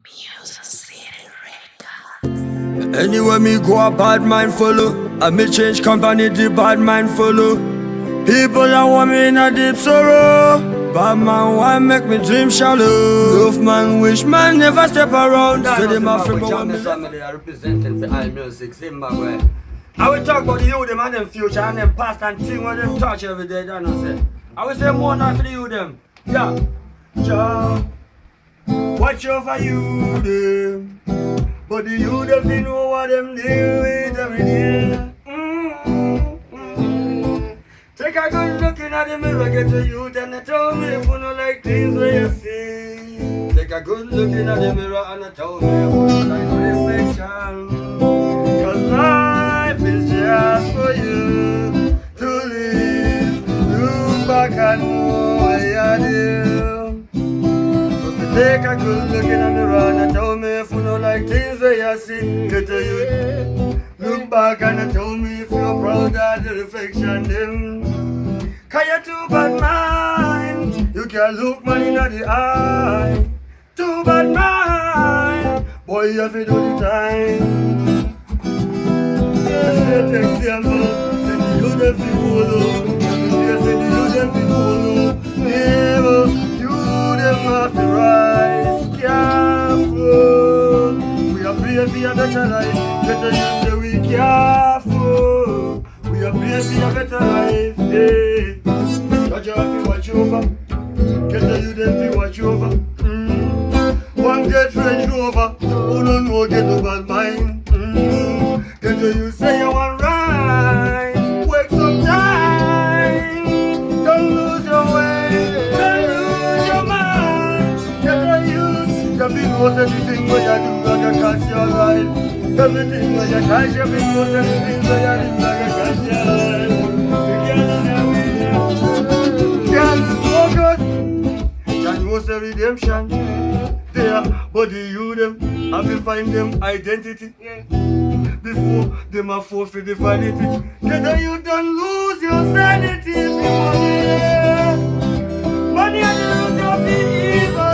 Music City Records. Anywhere me go, a bad mind follow. I me change company, the bad mind follow. People that want me in a deep sorrow. Bad man want make me dream shallow. Rough man wish man never step around. Say them a friend, but when me family are representing for all music Zimbabwe. I will talk about the youth them and them future and them past and thing when them touch every day. Don't I say? I will say more not for the youth them. Yeah, Jah, watch over you them. But the youth them they know what them deal with every day. Take a good look in at the mirror, get the youth and they tell me if you don't like things where you see. Take a good look in at the mirror and they tell me if you don't like reflection. Cause life is just for you to live. Look back and know what you do. But take a good look in the mirror and they tell me if you don't like things where you see. Get the youth. Look back and they tell me if you're proud of the reflection them. Cause you're too bad mind. You can't look man in the eye. Too bad mind. Boy you have to do the time. Set example. Send the youth them to follow. Send the youth them to follow. Never. You them have to rise. Careful. We are praying for a better life. Better youth say we careful. We are praying for a better life. Hey. Jah fi watch over. Get the youth them fi watch over. One get Range Rover. Who don't know get no bad mind. Get the youth say you want rise. Wake some time. Don't lose your way. Don't lose your mind. Get the youth. You be most everything what you do like a catch your life. Everything what you catch you be most everything what you do like a catch your life. What's the redemption? There, but the you them have to find them identity. Before them are forfeit the vanity. Get that you don't lose your sanity. Money and the root of the evil.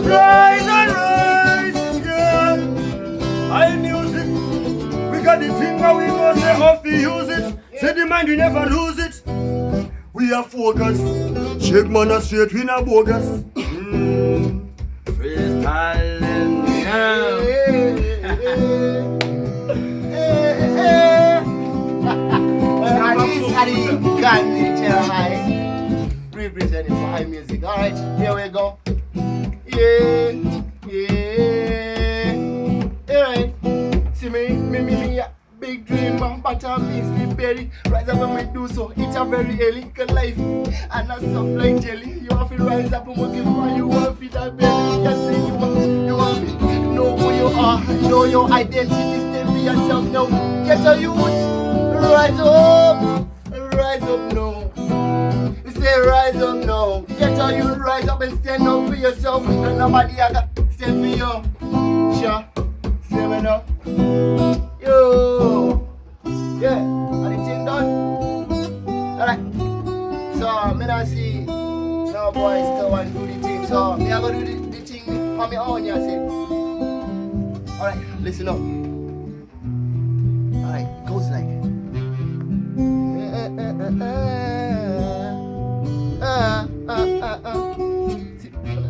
Rise and rise, yeah. I music. We got the thing where we must say off to use it. Say the mind we never lose it. We are focused. Shake man a straight, we not bogus. Freestyling, representing for high music. Alright, here we go. Yeah. Alright. See me. Big dream, but I'm Mr. Berry. Rise up when we do so, it's a very illegal life. And not soft like jelly. You have to rise up and work it for you. Want to that belly. Just say you want to know who you are. Know your identity, stay for yourself now. Get a youth, rise up now. You say rise up now. Get a youth, rise up and stand up for yourself. And nobody got stand for you. Sure, say me now. Yo, yeah, are the thing done? Alright, so me not see no boys still want to do the thing, so me I go do the thing on my own, you see. Alright, listen up. Alright, goes like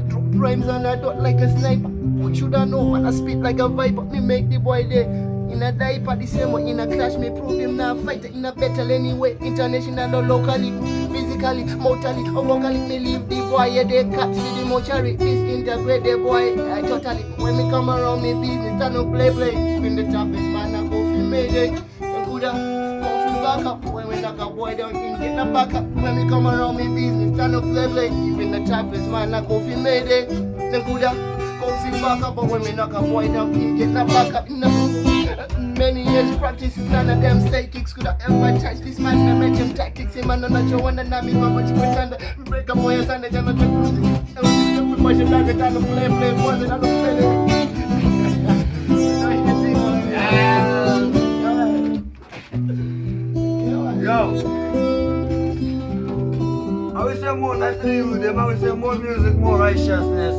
drop rhymes and I don't like a sniper. What you don't know when I spit like a viper, me make the boy there. In a diaper, the same way in a clash, me prove him now fighter in a battle anyway. International or locally, physically, mortally, or vocally, me leave the boy, yeah, they catch me the mortuary. Disintegrate the boy, I totally. When me come around me business, I no play. When the toughest man, I go feel made it. And good go feel back up. When we knock a boy down, him get the back up. When me come around me business, I no play. When the toughest man, I go feel made it. And good go feel back up. But when we knock a boy down, him get the back up. Many years practice, none of them psychics could have ever touched this man. I met him tactics, him and not your one and I'm how much pretend. Break a boy and the gentleman cruising. And we just push him like a kind of play, was it? I don't play it. Yo, I will say more nice to you, them. I will say more more music, more righteousness.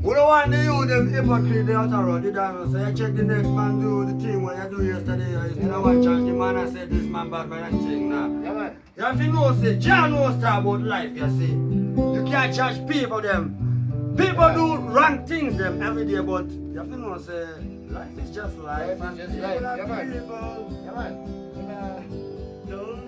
We don't want the youth, them hypocrite, they out around the diamond. So you check the next man do the thing what you do yesterday. You still want to charge the man and say this man bad man and thing now. Yeah, man. You have to know, say, John knows about life, you see. You can't charge people them. People do wrong things them every day, but you have to know, say, life is just life. Life is just People life. are Yeah, man. people. Yeah, man. Don't